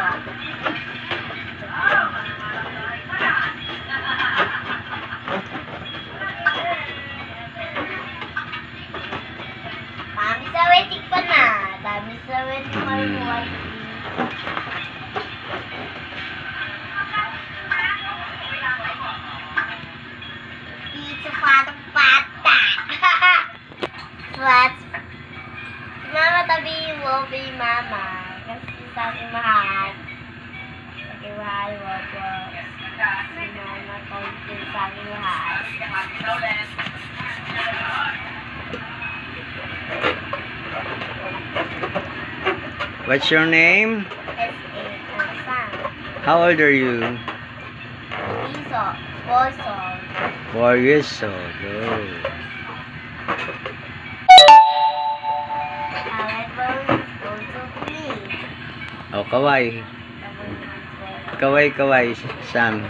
Dami sa wedding pa na. Dami sa wedding pa na. Pizza pata. What? Mama, tabihin mo kay mama. Kasi sa aking mahal. Sa aking mahal mo po. Si mama ko sa aking mahal. What's your name? How old are you? 4 years old. Oh, kawai. Kawai, Sam.